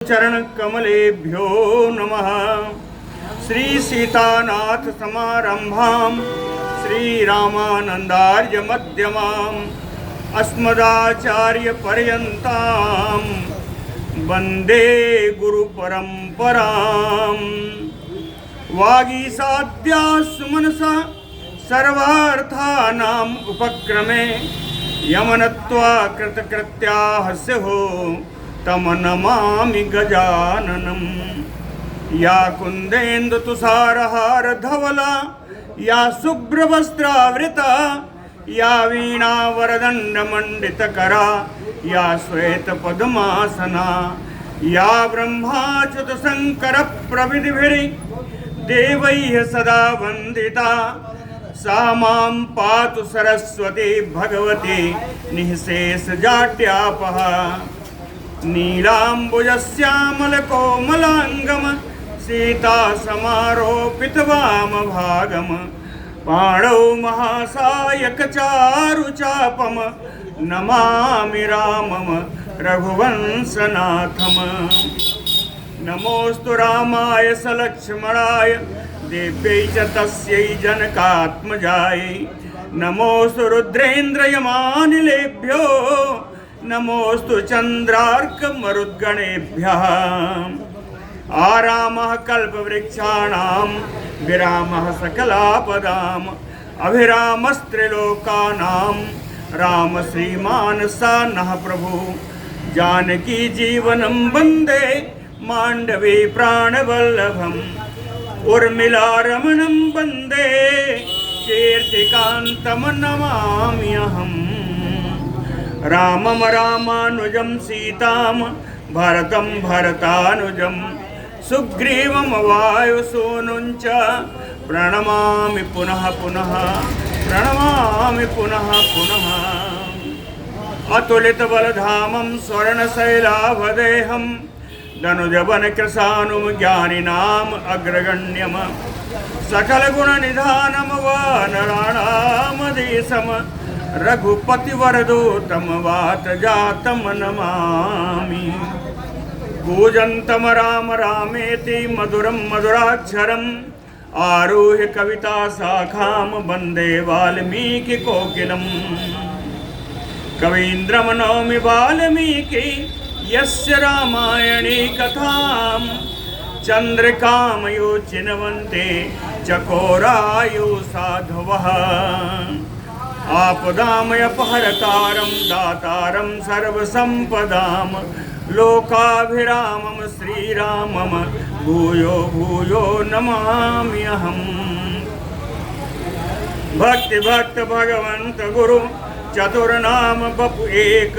चरण कमलेभ्यो नमः। श्री सीतानाथ समारंभां श्रीरामानंदार्य मध्यमाम् अस्मदाचार्य पर्यन्तां वंदे गुरु परंपराम्। वागीसाद्या सुमनसा सर्वार्थानाम् उपक्रमे यमनत्वा कृतकृत्याः स्युः तम नमामि गजाननम्। या कुंदेन्दु तुषारहार धवला या शुभ्रवस्त्रावृता या वीणा वरदंड मंडितकरा या श्वेत पद्मासना या ब्रह्माच्युत शंकर प्रविधिभिः देवैः सदा वंदिता सा मां पातु सरस्वती भगवती निःशेष जाड्यापः। नीलाम्बुजश्यामलकोमलाङ्गम सीता समारोपितवामभागम पाणौ महासायकचारुचापम नमामि रामम रघुवंशनाथम। नमोऽस्तु रामाय सलक्ष्मणाय देव्यै च तस्यै जनकात्मजायै। नमोऽस्तु रुद्रेन्द्रयमानिलेभ्यो नमोस्तु चंद्रार्कमरुद्गणेभ्यः। आरामः कल्पवृक्षाणां विरामः सकलापदाम् अभिरामस्त्रिलोकानां राम श्रीमान् सा नः प्रभु। जानकी जीवनं वन्दे माण्डवी प्राणवल्लभम् उर्मिलारमणं वन्दे कीर्तिकान्तं नमाम्यहम्। रामम रामानुजं सीतां भरतं भरतानुजं सुग्रीवं वायुसूनुं च प्रणमामि पुनः पुनः प्रणमामि पुनः पुनः। अतुलितबलधामं स्वर्णशैलाभदेहं दनुजवनकृशानुं ज्ञानिनाम् अग्रगण्यं सकलगुणनिधानं वानराणामधीशम् रघुपतिवरदूतं वातजातं नमामि। कूजन्तं राम रामेति मधुरं मधुराक्षरम् आरुह्य कविताशाखां वन्दे वाल्मीकिकोकिलम्। कवीन्द्रं नौमि वाल्मीकि यस्य रामायणी कथां चन्द्रिकामयो चिन्वन्ते चकोरायुः साधवः। आपदामयपहरतारं दातारं सर्वसम्पदां लोकाभिरामं श्रीरामं भूयो भूयो नमाम्यहम्। भक्ति भक्त भगवंत गुरु चतुर्नाम बपु एक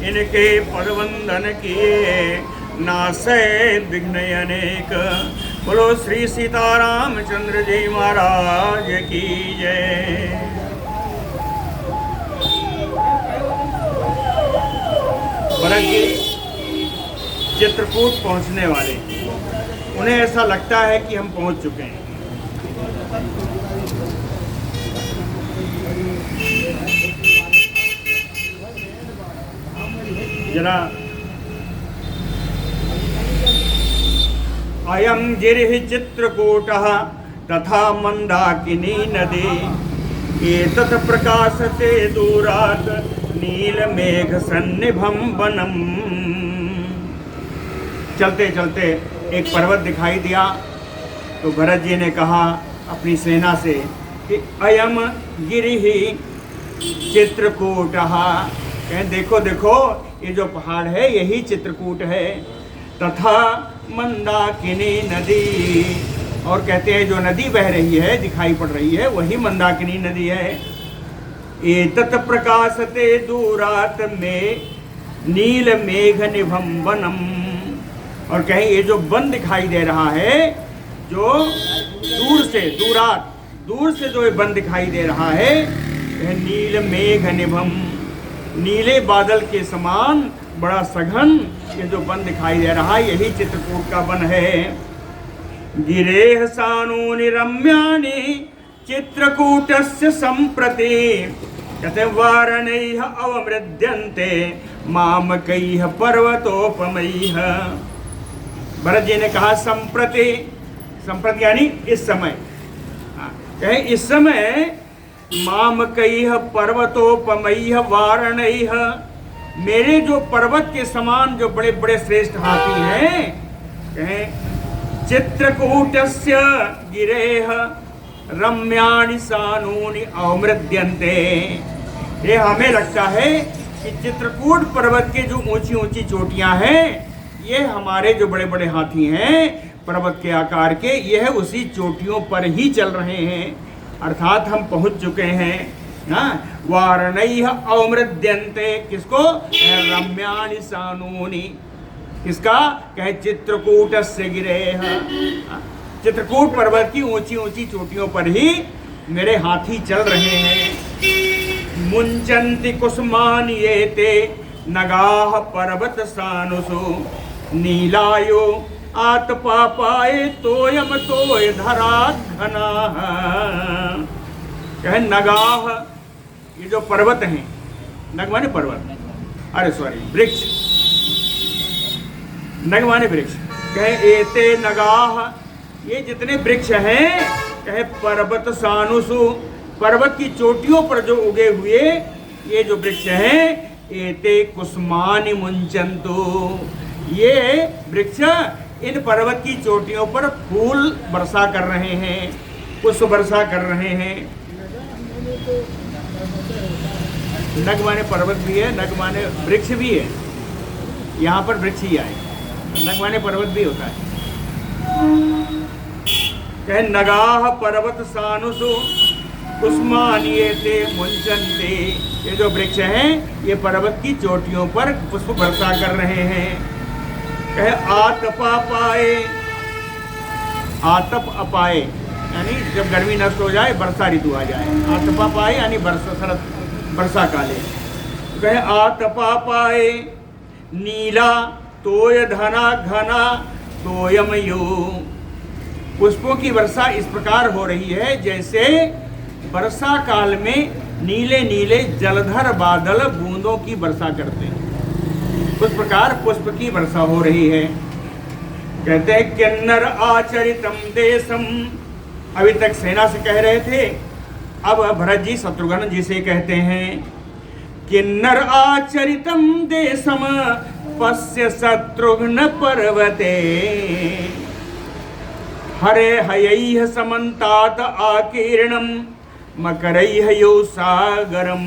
इनके पदवंदन किए नासै विघ्न अनेक। बोलो श्री सीतारामचंद्र जी महाराज की जय। भरत जी चित्रकूट पहुंचने वाले, उन्हें ऐसा लगता है कि हम पहुंच चुके हैं। जरा अयं गिरिः चित्रकूटः तथा मंदाकिनी नदी एतत् प्रकाशते दूरात् नीलमेघ सन्निभं वनम्। चलते चलते एक पर्वत दिखाई दिया तो भरत जी ने कहा अपनी सेना से कि अयम गिरिः चित्रकूटः। कहें देखो देखो ये जो पहाड़ है यही चित्रकूट है। तथा मंदाकिनी नदी, और कहते हैं जो नदी बह रही है दिखाई पड़ रही है वही मंदाकिनी नदी है। एतत् प्रकाशते दूरात में नील मेघ निभम वनम, और कहीं ये जो वन दिखाई दे रहा है जो दूर से जो ये वन दिखाई दे रहा है यह नील मेघ निभम, नीले बादल के समान बड़ा सघन ये जो वन दिखाई दे रहा है यही चित्रकूट का वन है। गिरेह सानूनि रम्यानि चित्रकूटस्य संप्रति कहते वारणैः अवमृद्यन्ते मामकैः पर्वतोपमैः भरत जी ने कहा संप्रति, संप्रति यानी इस समय, कहे इस समय माम कईह पर्वतोपमईह वारणईह, मेरे जो पर्वत के समान जो बड़े बड़े श्रेष्ठ हाथी हैं, कहे चित्रकूटस्य गिरेह रम्याणि सानूनि अवमृद्यन्ते। ये हमें लगता है कि चित्रकूट पर्वत के जो ऊंची ऊंची चोटियां हैं, ये हमारे जो बड़े बड़े हाथी हैं पर्वत के आकार के, यह उसी चोटियों पर ही चल रहे हैं, अर्थात हम पहुंच चुके हैं ना। वारणैः अवमृद्यन्ते, किसको? रम्याणि सानूनि, किसका? कहे चित्रकूटस्य गिरेह, चित्रकूट पर्वत की ऊंची ऊंची चोटियों पर ही मेरे हाथी चल रहे हैं। मुंचन्ति कुसुमानि एते नगाः पर्वत सानुषु, नीलायो आतपापाये तोयम तोय धरा घनाः। कहे नगाः, ये जो पर्वत हैं, नग माने पर्वत, अरे सॉरी वृक्ष, नग माने वृक्ष, कहे एते नगाः, ये जितने वृक्ष हैं, कहे पर्वत सानुषु, पर्वत की चोटियों पर जो उगे हुए ये जो वृक्ष हैं, एते कुसुमानि मुंचन्तु, ये वृक्ष इन पर्वत की चोटियों पर फूल वर्षा कर रहे हैं, पुष्प वर्षा कर रहे हैं। नग माने पर्वत भी है, नग माने वृक्ष भी है, यहाँ पर वृक्ष ही आए, नग माने पर्वत भी होता है। कहे नगाः पर्वत सानुषु कुसुमानि एते मुंचन्ते, ये जो वृक्ष हैं ये पर्वत की चोटियों पर पुष्प वर्षा कर रहे हैं। कहे आतपापाये, आतप अपाये यानी जब गर्मी नष्ट हो जाए, वर्षा ऋतु आ जाए, आतपापाये यानी वर्षा, शरद वर्षा काले। कहे आतपापाये नीला तोय धना घना तोयमयो, पुष्पों की वर्षा इस प्रकार हो रही है जैसे वर्षा काल में नीले नीले जलधर बादल बूंदों की वर्षा करते हैं, उस प्रकार पुष्प की वर्षा हो रही है। कहते हैं किन्नर आचरितम देशम, अभी तक सेना से कह रहे थे, अब भरत जी शत्रुघ्न जी से कहते हैं किन्नर आचरितम देशम पश्य शत्रुघ्न पर्वते, हरे हयैः समन्तात आकीर्णम मकरैः यो सागरम।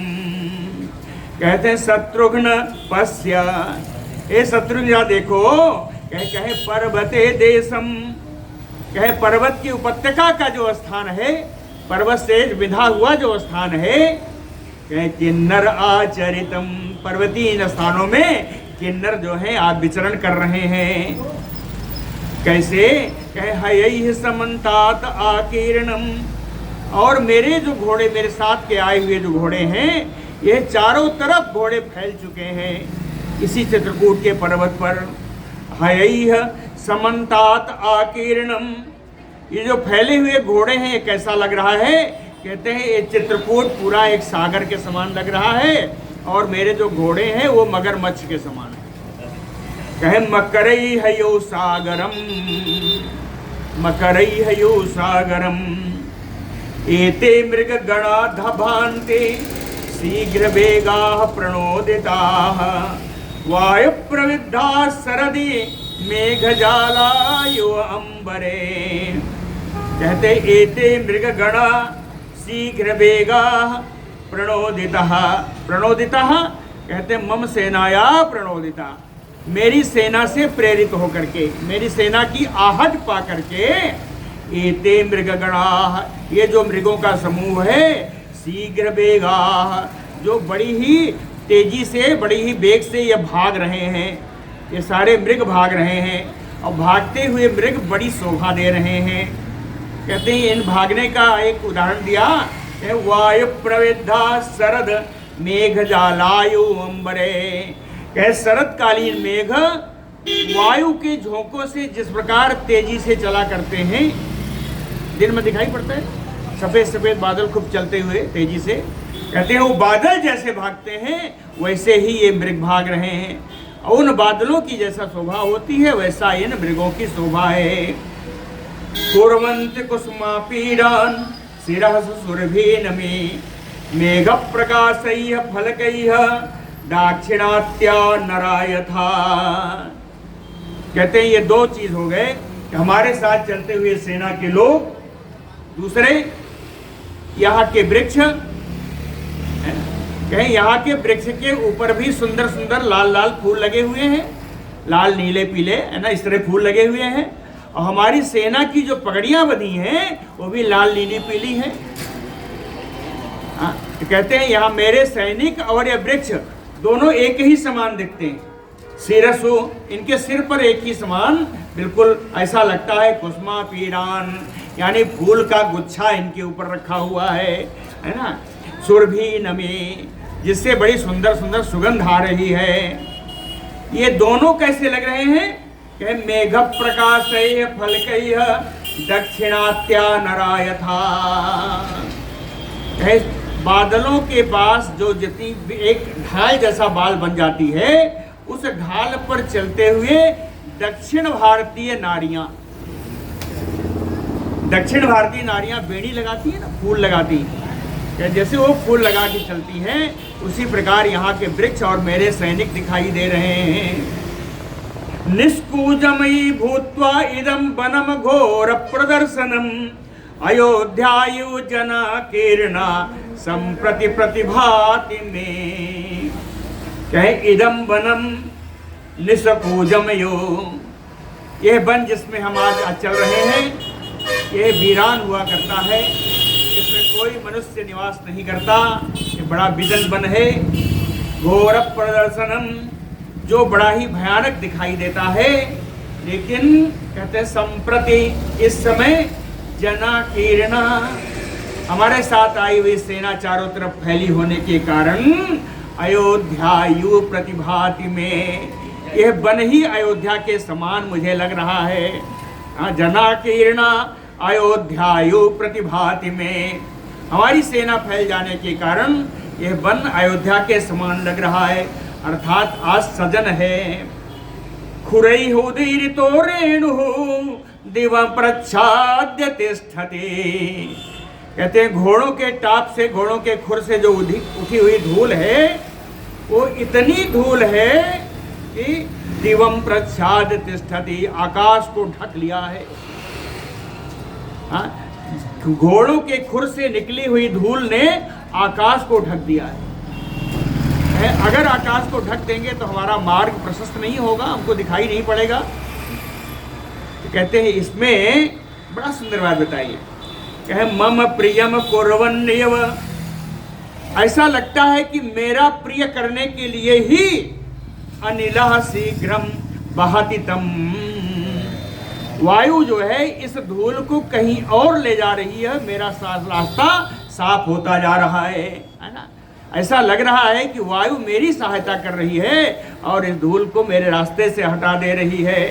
कहते हैं शत्रुघ्न पश्य, ए शत्रुघ्न देखो, कहे पर्वते देशम, कहे पर्वत की उपत्यका का जो स्थान है, पर्वत से विधा हुआ जो स्थान है, कहे किन्नर आचरितम, पर्वतीय स्थानों में किन्नर जो है आप विचरण कर रहे हैं। कैसे? कहे हयैः समन्तात आकीर्णम, और मेरे जो घोड़े, मेरे साथ के आए हुए जो घोड़े हैं, ये चारों तरफ घोड़े फैल चुके हैं इसी चित्रकूट के पर्वत पर। हयैः समन्तात आकीर्णम, ये जो फैले हुए घोड़े हैं ये कैसा लग रहा है? कहते हैं ये चित्रकूट पूरा एक सागर के समान लग रहा है, और मेरे जो घोड़े हैं वो मगरमच्छ के समान है। कहे मकरैः यो सागरम, मकरैः यो सागरम, एते मृगगणा धभान्ते शीघ्र वेगाः प्रणोदिताः, वायु प्रविद्धाः सरदि मेघजालायो अंबरे। कहते एते मृगगणा शीघ्र वेगाः प्रणोदिताः, प्रणोदिताः कहते मम सेनाया प्रणोदिता, मेरी सेना से प्रेरित होकर के, मेरी सेना की आहट पा करके, एते मृगगणाः, ये जो मृगों का समूह है, शीघ्र वेगाः, जो बड़ी ही तेजी से, बड़ी ही वेग से ये भाग रहे हैं, ये सारे मृग भाग रहे हैं, और भागते हुए मृग बड़ी शोभा दे रहे हैं। कहते हैं इन भागने का एक उदाहरण दिया, वायु प्रविद्धा शरद मेघजालायु अंबरे। कह शरदकालीन मेघ वायु के झोंकों से जिस प्रकार तेजी से चला करते हैं, दिन में दिखाई पड़ता है सफेद सफेद बादल खूब चलते हुए तेजी से, कहते हैं वो बादल जैसे भागते हैं वैसे ही ये मृग भाग रहे हैं। उन बादलों की जैसा शोभा होती है वैसा इन मृगों की शोभा है। कुर्वन्ति कुसुमा पीडान शिरः सुरभिनमे मेघ प्रकाशैः फलकैः दाक्षिणात्या नरा यथा। कहते हैं ये दो चीज हो गए कि हमारे साथ चलते हुए सेना के लोग, दूसरे यहाँ के वृक्ष, कहें यहाँ के वृक्ष के ऊपर भी सुंदर सुंदर लाल लाल फूल लगे हुए हैं, लाल नीले पीले है ना, इस तरह फूल लगे हुए हैं। और हमारी सेना की जो पगड़ियां बंधी हैं वो भी लाल नीली पीली हैं। तो कहते हैं यहाँ मेरे सैनिक और ये वृक्ष दोनों एक ही समान दिखते हैं। सिरसु, इनके सिर पर एक ही समान, बिल्कुल ऐसा लगता है कुसुमा पीरान, यानी फूल का गुच्छा इनके ऊपर रखा हुआ है ना। सुरभि नमी, जिससे बड़ी सुंदर सुंदर सुगंध आ रही है। ये दोनों कैसे लग रहे हैं? कहे मेघ प्रकाशैः फलकैः दक्षिणात्या नरा यथा। कहे बादलों के पास जो जितनी एक ढाल जैसा बाल बन जाती है, उस ढाल पर चलते हुए दक्षिण भारतीय नारियां बेड़ी लगाती है ना, फूल लगाती है, जैसे वो फूल लगा के चलती हैं, उसी प्रकार यहाँ के वृक्ष और मेरे सैनिक दिखाई दे रहे हैं। निष्कूजमयी भूत्वा इदं वनम घोर प्रदर्शनम अयोध्यायु जना कीर्णा संप्रति प्रतिभाति में। कहे इदम वनम निष्कूजमयो, यह वन जिसमें हम आज चल रहे हैं, यह वीरान हुआ करता है, इसमें कोई मनुष्य निवास नहीं करता, ये बड़ा विजन वन है। घोर प्रदर्शनम, जो बड़ा ही भयानक दिखाई देता है, लेकिन कहते हैं संप्रति, इस समय जना कीर्णा, हमारे साथ आई हुई सेना चारों तरफ फैली होने के कारण अयोध्यायु प्रतिभाति में, यह वन ही अयोध्या के समान मुझे लग रहा है। जना कीर्णा अयोध्यायु प्रतिभाति में, हमारी सेना फैल जाने के कारण यह वन अयोध्या के समान लग रहा है, अर्थात आज सजन है। खुरैरुदीरितो रेणुः दिवं प्रच्छाद्य तिष्ठति। कहते हैं घोड़ों के टाप से, घोड़ों के खुर से जो उठी हुई धूल है, वो इतनी धूल है कि दिवं प्रच्छाद्य तिष्ठति, आकाश को ढक लिया है। घोड़ों के खुर से निकली हुई धूल ने आकाश को ढक दिया है। अगर आकाश को ढक देंगे तो हमारा मार्ग प्रशस्त नहीं होगा, हमको दिखाई नहीं पड़ेगा। तो कहते हैं इसमें बड़ा सुंदर बात बताइए, कहे मम प्रियम कुर्वन्नेव, ऐसा लगता है कि मेरा प्रिय करने के लिए ही अनिलः शीघ्रम वहति तम, वायु जो है इस धूल को कहीं और ले जा रही है, मेरा रास्ता साफ होता जा रहा है ना। ऐसा लग रहा है कि वायु मेरी सहायता कर रही है और इस धूल को मेरे रास्ते से हटा दे रही है।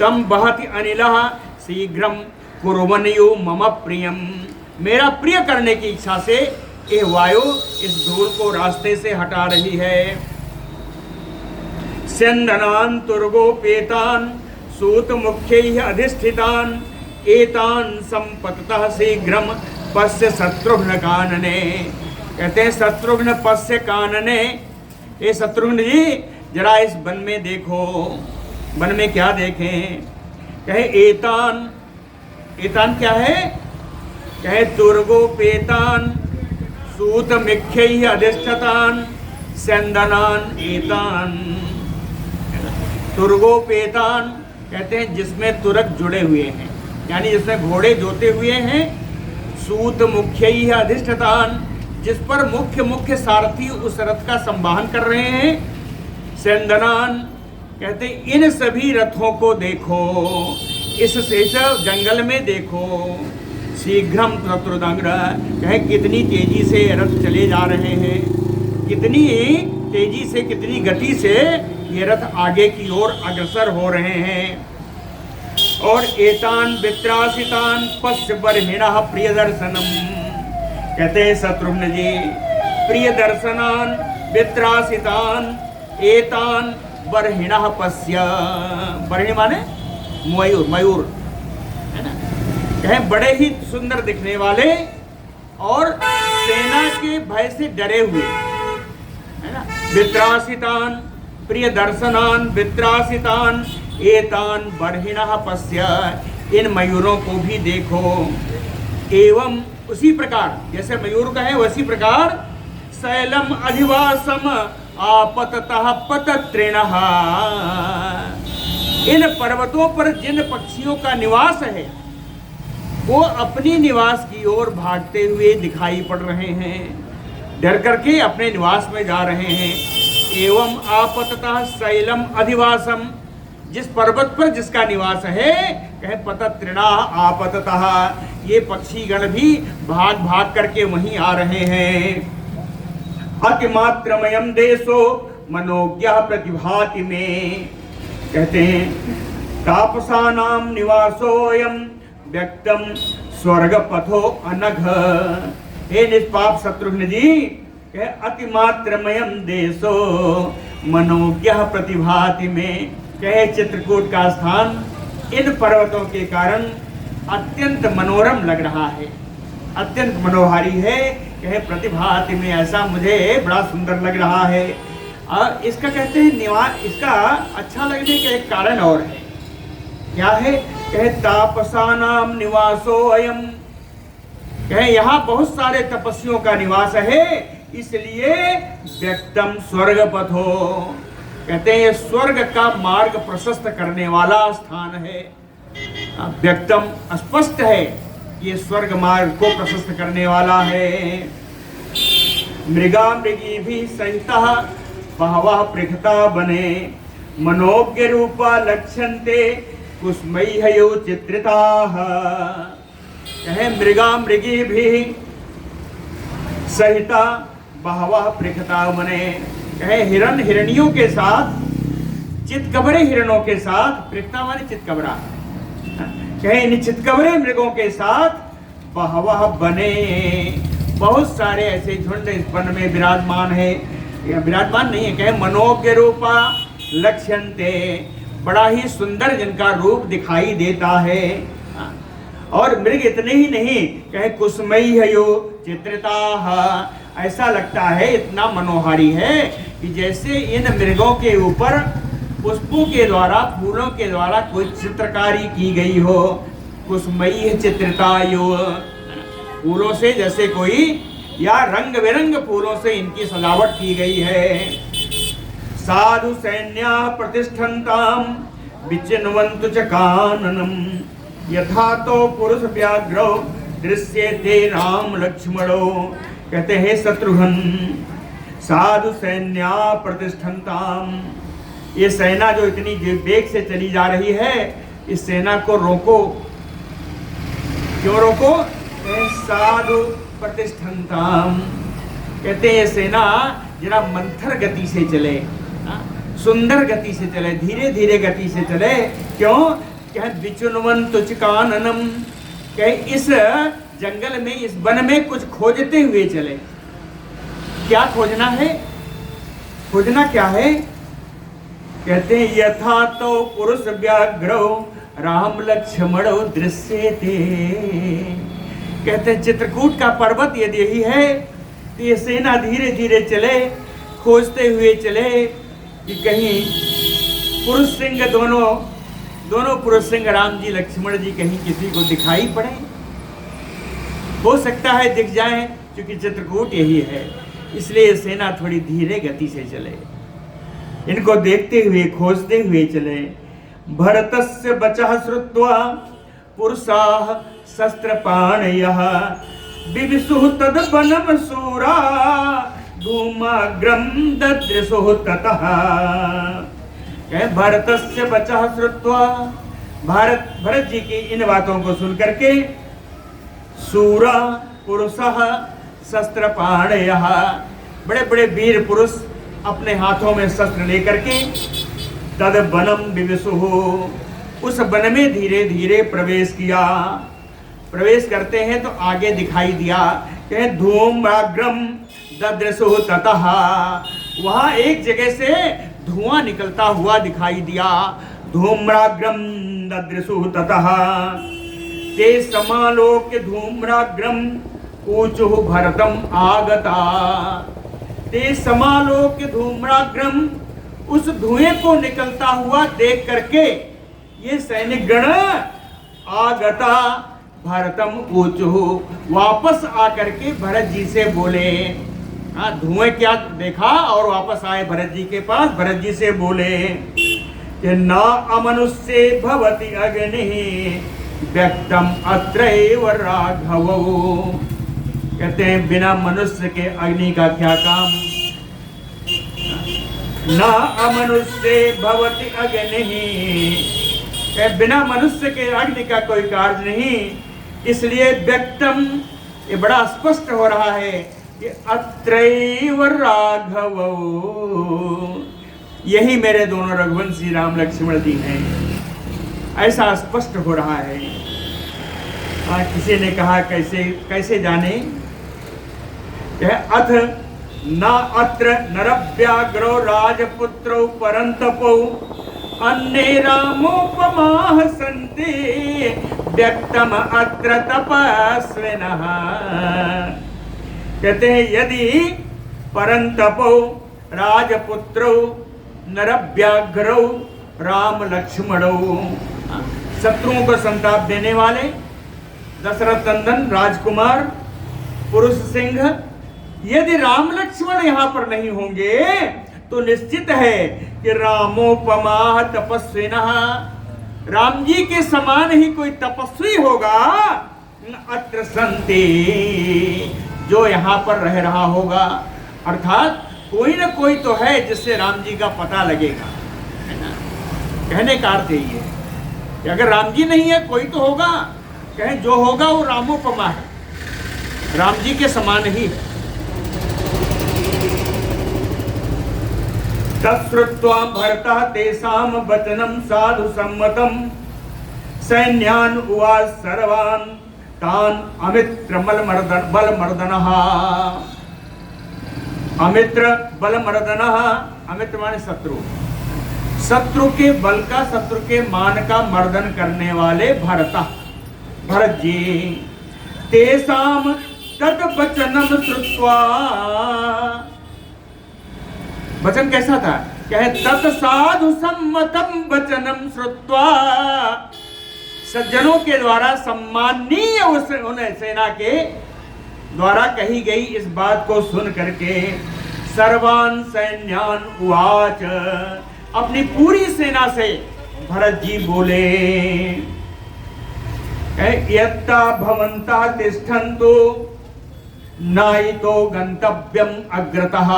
तम बहति अनिलः शीघ्रम कुर्वन्यो मम प्रियम, मेरा प्रिय करने की इच्छा से ये वायु इस धूल को रास्ते से हटा रही है। स्यंदनान तुर्गोपेतान सूत मुख्यैः अधिष्ठितान एतान संपततः शीघ्रम पश्य शत्रुघ्न कानने। कहते हैं शत्रुघ्न पश्य कानने, ये शत्रुघ्न जी जरा इस वन में देखो। वन में क्या देखें? कहे एतान, एतान क्या है? कहे तुर्गोपेतान सूत मुख्यैः अधिष्ठितान स्यंदनान एतान। तुर्गोपेतान कहते हैं जिसमें तुरग जुड़े हुए हैं, यानी जिसमें घोड़े जोते हुए हैं। सूत मुख्यैः अधिष्ठितान, जिस पर मुख्य मुख्य सारथी उस रथ का संवाहन कर रहे हैं। स्यंदनान कहते इन सभी रथों को देखो, इस जंगल में देखो। शीघ्रम शत्रुदंग्र, कहे कितनी तेजी से रथ चले जा रहे हैं, कितनी तेजी से, कितनी गति से ये रथ आगे की ओर अग्रसर हो रहे हैं। और एतान वित्रासितान पश्य बर्हिणः प्रिय दर्शनम, कहते हैं शत्रुघ्न जी प्रिय दर्शनान वित्रासितान एतान बर्हिणः पश्य। बर्हिणी माने मयूर, मयूर है ना। कहें बड़े ही सुंदर दिखने वाले और सेना के भय से डरे हुए, है ना। वित्रासितान प्रिय दर्शनान वित्रासितान एतान बर्हिणः पश्य। इन मयूरों को भी देखो। एवं उसी प्रकार जैसे मयूर का है उसी प्रकार शैलम अधिवासम आपततः पतत्रिणः। इन पर्वतों पर जिन पक्षियों का निवास है वो अपनी निवास की ओर भागते हुए दिखाई पड़ रहे हैं, डर करके अपने निवास में जा रहे हैं। एवं आपततः शैलम अधिवासम, जिस पर्वत पर जिसका निवास है, कहे पतत्रिणा आपततः, ये पक्षीगण भी भाग भाग करके वहीं आ रहे हैं। अतिमात्रमयम देशो मनोज्ञः प्रतिभाति में। कहते हैं तापसानाम निवासोयम व्यक्तम स्वर्ग पथो अनघ। हे निष्पाप शत्रुघ्न जी, कहे अतिमात्रमयम देशो मनोज्ञः प्रतिभाति में। कहे चित्रकूट का स्थान इन पर्वतों के कारण अत्यंत मनोरम लग रहा है, अत्यंत मनोहारी है। कहे प्रतिभाति में, ऐसा मुझे बड़ा सुंदर लग रहा है। इसका कहते हैं निवास, इसका अच्छा लगने का एक कारण और है। क्या है? कहे तापसानाम निवासो अयम। कहे यहाँ बहुत सारे तपस्वियों का निवास है, इसलिए व्यक्तम स्वर्ग पथो। कहते हैं ये स्वर्ग का मार्ग प्रशस्त करने वाला स्थान है। व्यक्तम स्पष्ट है, ये स्वर्ग मार्ग को प्रशस्त करने वाला है। मृगा मृगी भी सहिता बहवः पृथता बने, मनोज्ञ रूपा लक्ष्यन्ते कुसुमैः चित्रिताः। कहे मृगा मृगी भी सहिता बहवः पृथता बने। कहे हिरण हिरणियों के साथ, चितकबरे हिरणों के साथ, पृथता माने चितकबरा, कहे इन चितकबरे मृगों के साथ बहवः बने, बहुत सारे ऐसे झुंड इस वन में विराजमान है। विराजमान नहीं है, कहे मनोज्ञ रूपा लक्ष्यन्ते, बड़ा ही सुंदर जिनका रूप दिखाई देता है। और मृग इतने ही नहीं, कहे कुसुमैः चित्रिताः, ऐसा लगता है इतना मनोहारी है कि जैसे इन मृगों के ऊपर पुष्पों के द्वारा, फूलों के द्वारा कोई चित्रकारी की गई हो। कुसुमैः चित्रितायो, फूलों से जैसे कोई, या रंग बिरंग फूलों से इनकी सजावट की गई है। साधु सैन्या प्रतिष्ठन्ताम विचिन्वन्तु च काननम, यथा तो पुरुष व्याघ्रो दृश्यते राम लक्ष्मणो। कहते हैं शत्रुघ्न, साधु सैन्या प्रतिष्ठन्ताम, ये सेना जो इतनी वेग से चली जा रही है, इस सेना को रोको। क्यों रोको? साधु प्रतिष्ठन्ताम, कहते हैं ये सेना जरा मंथर गति से चले, सुंदर गति से चले, धीरे धीरे गति से चले। क्यों? क्या विचुन्वन्तु च काननम, कहे इस जंगल में, इस वन में कुछ खोजते हुए चले। क्या खोजना है? खोजना क्या है? कहते हैं यथा तो पुरुष व्याघ्रो राम लक्ष्मणो दृश्यते। कहते हैं चित्रकूट का पर्वत यदि यही है तो ये सेना धीरे धीरे चले, खोजते हुए चले कि कहीं पुरुष सिंह, दोनों पुरुष सिंह राम जी लक्ष्मण जी कहीं किसी को दिखाई पड़े। हो सकता है दिख जाए, क्योंकि चित्रकूट यही है, इसलिए सेना थोड़ी धीरे गति से चले, इनको देखते हुए, खोजते हुए चले। भरतस्य वचः श्रुत्वा पुरुषाः शस्त्रपाणयः, विविशुः तद्वनं शूरा धूमाग्रं ददृशुः ततः। भरतस्य वचः श्रुत्वा, भरत जी की इन बातों को सुन करके, शूरा पुरुषः शस्त्रपाणयः, बड़े बड़े वीर पुरुष अपने हाथों में शस्त्र लेकर के, तद वनम विविशुः, उस वन में धीरे धीरे प्रवेश किया। प्रवेश करते हैं तो आगे दिखाई दिया, कहे धूमाग्रम ददृशुः ततः, वहां एक जगह से धुआं निकलता हुआ दिखाई दिया। धूम्राग्रम ददृशु ततः ते समालोक्य धूम्राग्रम ऊचुः भरतम आगता। ते समालोक्य धूम्राग्रम, उस धुएं को निकलता हुआ देख करके ये सैनिक गण आगता भरतम ऊचुः, वापस आकर के भरत जी से बोले। हाँ, धुएं क्या देखा और वापस आए भरत जी के पास। भरत जी से बोले कि ना अमनुष्ये भवति अग्निः व्यक्तम अत्रैव राघवो। कहते हैं बिना मनुष्य के अग्नि का क्या काम। ना अमनुष्ये भवति अग्निः, बिना मनुष्य के अग्नि का कोई कार्य नहीं। इसलिए व्यक्तम, ये बड़ा स्पष्ट हो रहा है कि अत्रैव राघवो, यही मेरे दोनों रघुवंशी राम लक्ष्मण जी हैं। ऐसा स्पष्ट हो रहा है। किसी ने कहा कैसे कैसे जाने, अथ न अत्र नरव्याघ्रो राजपुत्रो परंतपो अन्ये रामोपमाः सन्ति व्यक्तम अत्र तपस्विनः। कहते हैं यदि परंतपो राजपुत्रो नरव्याघ्रो राम लक्ष्मणो, शत्रुओं को संताप देने वाले दशरथ नंदन राजकुमार पुरुष सिंह, यदि राम लक्ष्मण यहाँ पर नहीं होंगे तो निश्चित है कि रामोपमा तपस्विनः, राम जी के समान ही कोई तपस्वी होगा अत्र संति, जो यहाँ पर रह रहा होगा। अर्थात कोई न कोई तो है जिससे राम जी का पता लगेगा, है ना। कहने का अर्थ यही है कि अगर राम जी नहीं है कोई तो होगा। कहें जो होगा वो रामोपमा है, राम जी के समान ही है। तत्श्रुत्वा भरतः तेषां वचनं साधु सम्मतं सैन्यान् उवाच सर्वान् तान् अमित्र बलमर्दनः। अमित्र बलमर्दनः, अमित्र माने शत्रु, शत्रु के बल का, शत्रु के मान का मर्दन करने वाले भरत जी। तेषां तत् वचनं श्रुत्वा, वचन कैसा था, कहे तत् साधु सम्मतम वचनम श्रुत्वा, सज्जनों के द्वारा सम्माननीय उन सेना के द्वारा कही गई इस बात को सुन करके सर्वान सैन्यान उवाच, अपनी पूरी सेना से भरत जी बोले यत्ता भवन्तः तिष्ठन्तु नायितो गंतव्यम अग्रतः।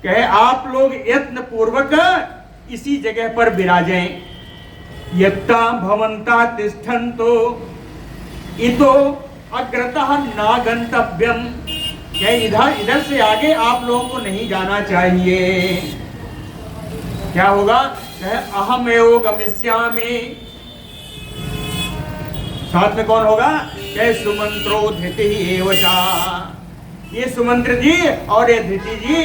कहे आप लोग यत्न पूर्वक इसी जगह पर विराजें। यत्ता भवन्तः तिष्ठन्तु इतो अग्रतः ना गंतव्यम, इधर से आगे आप लोगों को नहीं जाना चाहिए। क्या होगा, अहम एव गमिष्यामि, साथ में कौन होगा, सुमंत्रो धृति एव चा, ये सुमंत्र जी और ये धृति जी,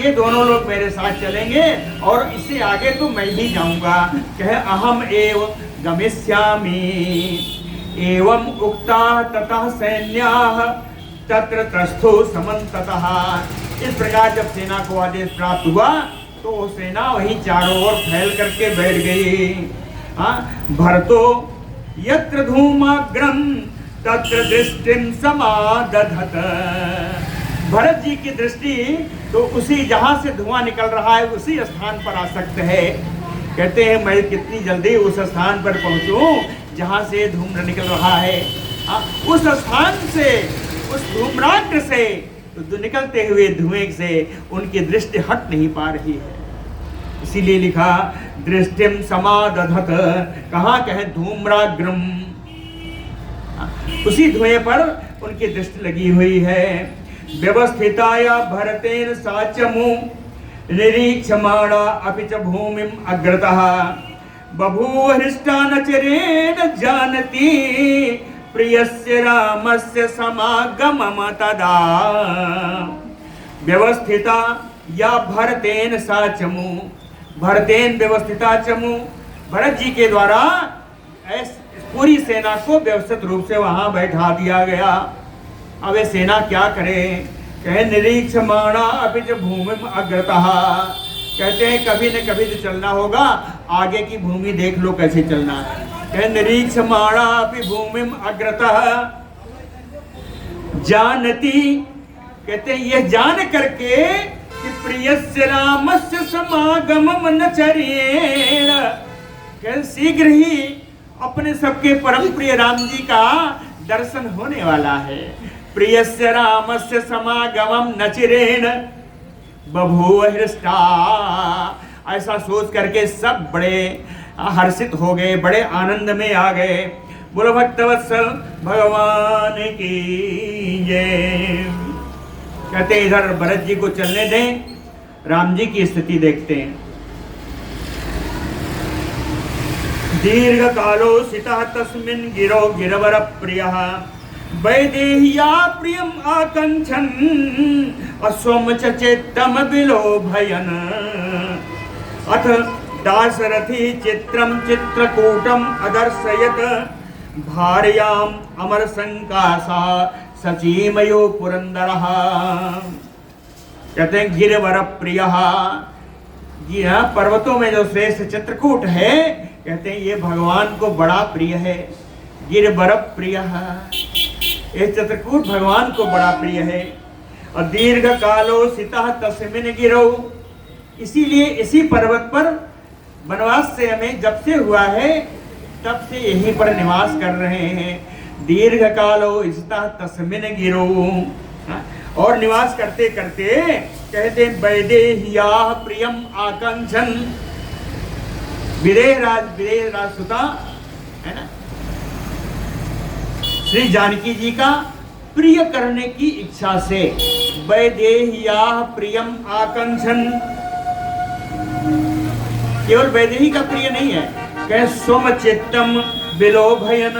ये दोनों लोग मेरे साथ चलेंगे और इससे आगे तो मैं ही जाऊंगा। कहे अहम एव गमिष्यामि। एवं उक्ता ततः सैन्याः तत्र त्रस्थो समन्ततः। इस प्रकार जब सेना को आदेश प्राप्त हुआ तो सेना वहीं चारों ओर फैल करके बैठ गई। भरतो यत्र धूमाग्रम तत्र दृष्टिं समादधत। भरत जी की दृष्टि तो उसी जहां से धुआं निकल रहा है उसी स्थान पर आसक्त है। कहते हैं मैं कितनी जल्दी उस स्थान पर पहुंचूं जहां से धूम्र निकल रहा है। उस स्थान से, उस धूम्राग्र से तो निकलते हुए धुएं से उनकी दृष्टि हट नहीं पा रही है। इसीलिए लिखा दृष्टिम समादधत। कहाँ कहे, धूम्राग्रम, उसी धुएं पर उनकी दृष्टि लगी हुई है। व्यवस्थिताया भरतेन साचमु निरीक्षमाणा अपि च भूमिम अग्रतः बभूव हृष्टा न चिरेण जानती प्रियस्य रामस्य समागमम तदा। व्यवस्थिता या भरतेन सा चमू, भरतेन व्यवस्थिता चमू, भरत जी के द्वारा पूरी सेना को व्यवस्थित रूप से वहां बैठा दिया गया। अब ये सेना क्या करे? कहे निरीक्षमाणा अभी जो भूमि अग्रतः, कहते हैं कभी न कभी तो चलना होगा, आगे की भूमि देख लो कैसे चलना है। कहे निरीक्षमाणा अभी भूमि अग्रतः जानती, कहते हैं यह जान करके कि प्रियस्य रामस्य समागमम न चरेण, कहे शीघ्र ही अपने सबके परम प्रिय राम जी का दर्शन होने वाला है। प्रियस्य रामस्य समागमम न चिरेण बभूव हृष्टा, ऐसा सोच करके सब बड़े हर्षित हो गए, बड़े आनंद में आ गए। बोलो भक्तवत्सल भगवान की जय। कहते इधर भरत जी को चलने दें, राम जी की स्थिति देखते हैं। दीर्घ कालो सितः तस्मिन् गिरो गिरवर प्रियः वैदेह्या प्रियम आकंक्षन अस्वम चेत्तम विलोभयन अथ दाशरथी चित्रम चित्रकूटम अदर्शयत भार्याम अमर संकासा सचीमयो पुरंदरः। कहते हैं गिरवर प्रियः, पर्वतों में जो श्रेष्ठ चित्रकूट है, कहते हैं ये भगवान को बड़ा प्रिय है। गिरवर प्रियः, ये चित्रकूट भगवान को बड़ा प्रिय है। और दीर्घ कालो सितः तस्मिन् गिरौ, इसीलिए इसी पर्वत पर वनवास से हमें जब से हुआ है तब से यहीं पर निवास कर रहे हैं। दीर्घ कालो सितः तस्मिन् गिरौ, और निवास करते करते कहते वैदेह्या प्रियम आकांक्षन, विदेह राज सुता है ना, श्री जानकी जी का प्रिय करने की इच्छा से वैदेह्या प्रियम आकांक्षन, केवल वैदेही का प्रिय नहीं है, कह स्वम चित्तम विलोभयन,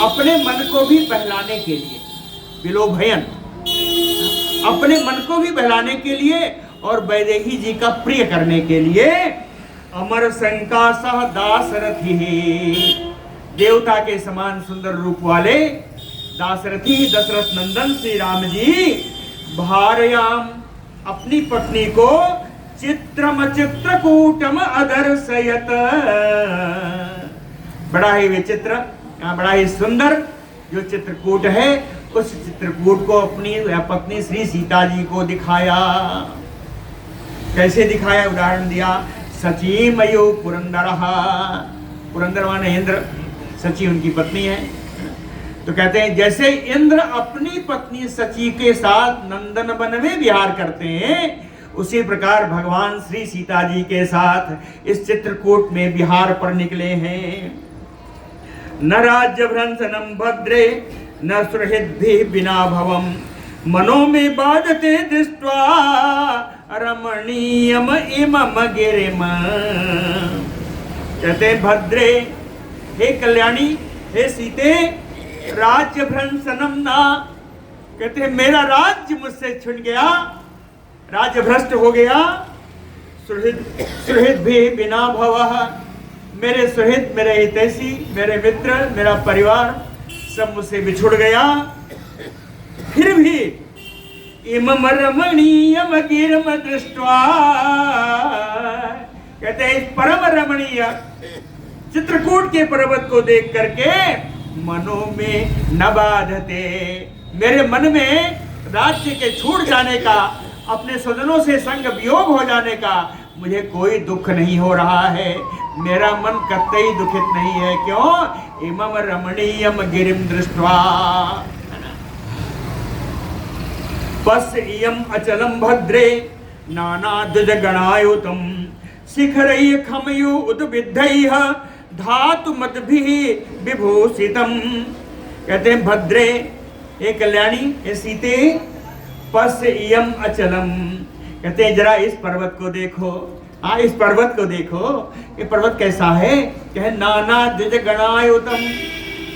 अपने मन को भी बहलाने के लिए, विलोभयन अपने मन को भी बहलाने के लिए और वैदेही जी का प्रिय करने के लिए। अमर संकासः दाशरथी, देवता के समान सुंदर रूप वाले दाशरथी दशरथ नंदन श्री राम जी भार्याम, अपनी पत्नी को चित्रम चित्रकूटम अदर्शयत, बड़ा ही विचित्र, बड़ा ही सुंदर जो चित्रकूट है, उस चित्रकूट को अपनी पत्नी श्री सीता जी को दिखाया। कैसे दिखाया? उदाहरण दिया, सचीमयो पुरंदरः, पुरंदर माने इंद्र, सची उनकी पत्नी है। तो कहते हैं जैसे इंद्र अपनी पत्नी सची के साथ नंदन वन में विहार करते हैं, उसी प्रकार भगवान श्री सीता जी के साथ इस चित्रकूट में विहार पर निकले हैं। न राज्य भ्रंशनम भद्रे न सुहृद्भिः बिना भवम मनो में बाधते दृष्ट्वा रमणीयम इमम गिरिम। कहते हैं भद्रे, हे कल्याणी, हे सीते, राज्य भ्रंशनम ना, कहते हैं मेरा राज्य मुझसे छिन गया, राज्य भ्रष्ट हो गया। सुहृद भी बिना भवः, मेरे सुहृद, मेरे हितैषी, मेरे मित्र, मेरा परिवार सब मुझसे बिछुड़ गया। फिर भी इमम रमणीयम गिरिम दृष्ट्वा, कहते हैं इस परम रमणीय चित्रकूट के पर्वत को देख करके मनो में न बाधते, मेरे मन में राज्य के छूट जाने का, अपने स्वजनों से संग वियोग हो जाने का मुझे कोई दुख नहीं हो रहा है, मेरा मन कतई दुखित नहीं है। क्यों? इमम रमणीयम गिरिम दृष्ट्वा पश्य इयम अचलम भद्रे नाना द्विज गणायुतम शिखरैः खमयु उद्विद्धैः धातु मतभिः विभूषितम। कहते हैं भद्रे, हे कल्याणी, हे सीते, पश्य इयम अचलम, कहते हैं जरा इस पर्वत को देखो। हाँ, इस पर्वत को देखो, ये पर्वत कैसा है? कहे नाना द्विज गणायुतम,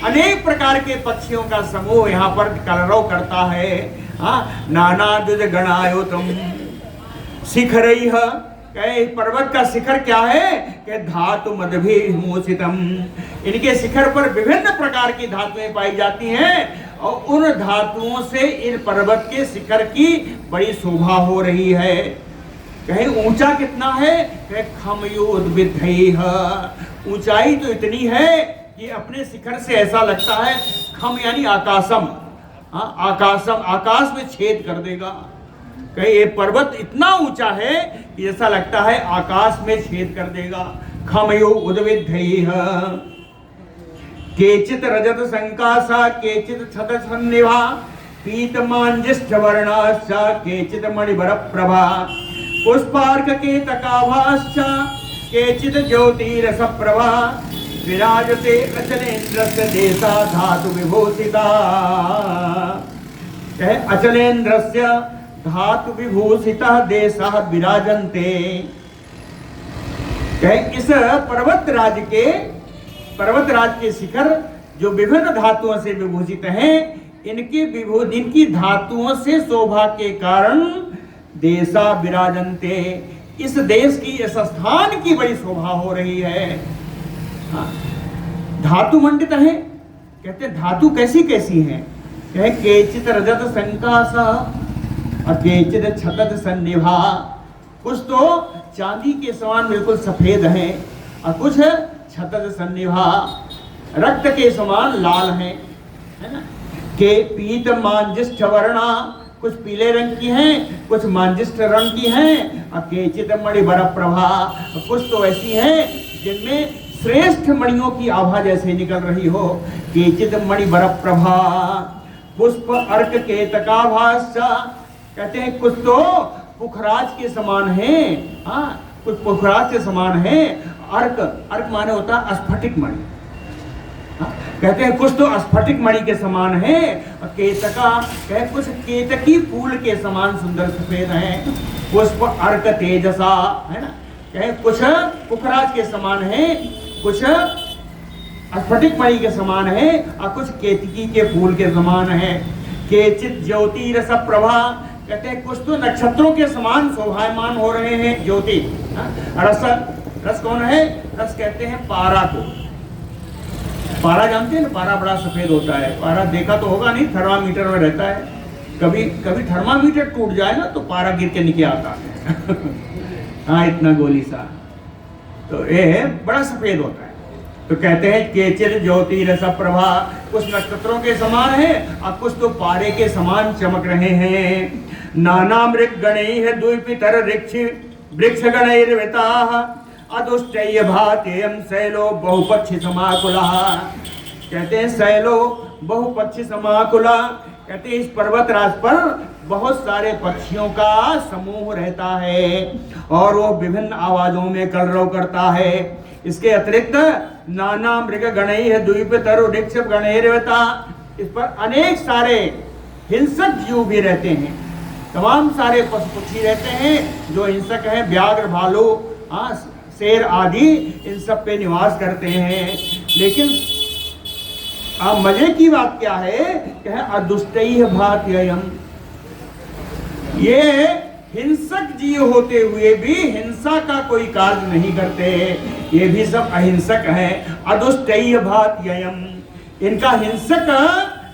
अनेक प्रकार के पक्षियों का समूह यहाँ पर कलरव करता है। नाना द्विज गणायुतम शिखरैः, कहे पर्वत का शिखर क्या है? कि धातु मदभिमोचितम, इनके शिखर पर विभिन्न प्रकार की धातुएं पाई जाती हैं और उन धातुओं से इन पर्वत के शिखर की बड़ी शोभा हो रही है। कहे ऊंचा कितना है? कहे खमयोद्विधैः, ऊंचाई तो इतनी है कि अपने शिखर से ऐसा लगता है, खम यानी आकाशम, आकाशम, आकाश में छेद कर देगा। कहे ये पर्वत इतना ऊंचा है कि ऐसा लगता है आकाश में छेद कर देगा। खमयो उद्विधैः केचित रजत संकासा केचित छत सन्निभा पीतमांजिष्ठ वर्णाश्च केचित मणिवर प्रभा पुष्पार्क केतकाभाश्च केचित ज्योतिरस प्रभा विराजते अचलेन्द्रस्य देशा धातु विभूषिता। कहे अचलेन्द्रस्य धातु विभूषिता देशा विराजन्ते। कहे इस पर्वत राज के शिखर जो विभिन्न धातुओं से विभूषित हैं, इनकी धातुओं से शोभा के कारण देशा विराजन्ते, इस देश की, इस स्थान की बड़ी शोभा हो रही है। धातु मंडित है। कहते धातु कैसी कैसी है? कहे केचित रजत संकासा और केचित छतत सन्निभा, कुछ तो चांदी के समान बिल्कुल सफेद हैं और कुछ छतत सन्निभा रक्त के समान लाल हैं, है ना। के पीत मांजिष्ठ वर्णा, कुछ पीले रंग की हैं, कुछ मांजिष्ठ रंग की हैं और केचित मणिवर प्रभा, कुछ तो ऐसी हैं जिनमें श्रेष्ठ मणियों की आभा जैसे निकल रही हो। केचित मणिवर प्रभा पुष्प अर्क केतकाभाश्च, कहते हैं कुछ तो पुखराज के समान है, कुछ पुखराज के समान है। अर्क, अर्क माने होता है स्फटिक मणि, कहते हैं कुछ तो स्फटिक मणि के समान है। और केतका, कहे कुछ केतकी फूल के समान सुंदर सफेद है। पुष्प अर्क तेजसा, है ना, कहे कुछ पुखराज के समान है, कुछ स्फटिक मणि के समान है और कुछ केतकी के फूल के समान है। केचित ज्योतिरस प्रभा, कहते हैं कुछ तो नक्षत्रों के समान शोभायमान हो रहे हैं ज्योति। रस, रस कौन है? रस कहते हैं पारा को। पारा जानते हैं ना, पारा बड़ा सफेद होता है। पारा देखा तो होगा नहीं, थर्मामीटर में रहता है। कभी कभी थर्मामीटर टूट जाए ना तो पारा गिर के नीचे आता है। हाँ, इतना गोली सा, तो ये बड़ा सफेद होता है। तो कहते हैं केचित ज्योतिरस प्रभा, कुछ नक्षत्रों के समान है और कुछ तो पारे के समान चमक रहे हैं। नाना मृग गणैः द्विपितर वृक्ष गणैर्वृताः अदुष्टैः भात्ययं शैलो बहुपक्षी समाकुलः। कहते हैं शैलो बहुपक्षी समाकुला, कहते हैं इस पर्वतराज पर बहुत सारे पक्षियों का समूह रहता है और वो विभिन्न आवाजों में कलरव करता है। इसके अतिरिक्त नाना मृग गणैः द्विपितर वृक्ष गणैर्वृता, इस पर अनेक सारे हिंसक जीव भी रहते हैं। तमाम सारे पशु पक्षी रहते हैं जो हिंसक हैं, व्याघ्र, भालू, शेर आदि, इन सब पे निवास करते हैं। लेकिन मजे की बात क्या है कि अदुष्टैः भात्ययम्, ये हिंसक जीव होते हुए भी हिंसा का कोई कार्य नहीं करते, ये भी सब अहिंसक हैं। अदुष्टैः भात्ययम्, इनका हिंसक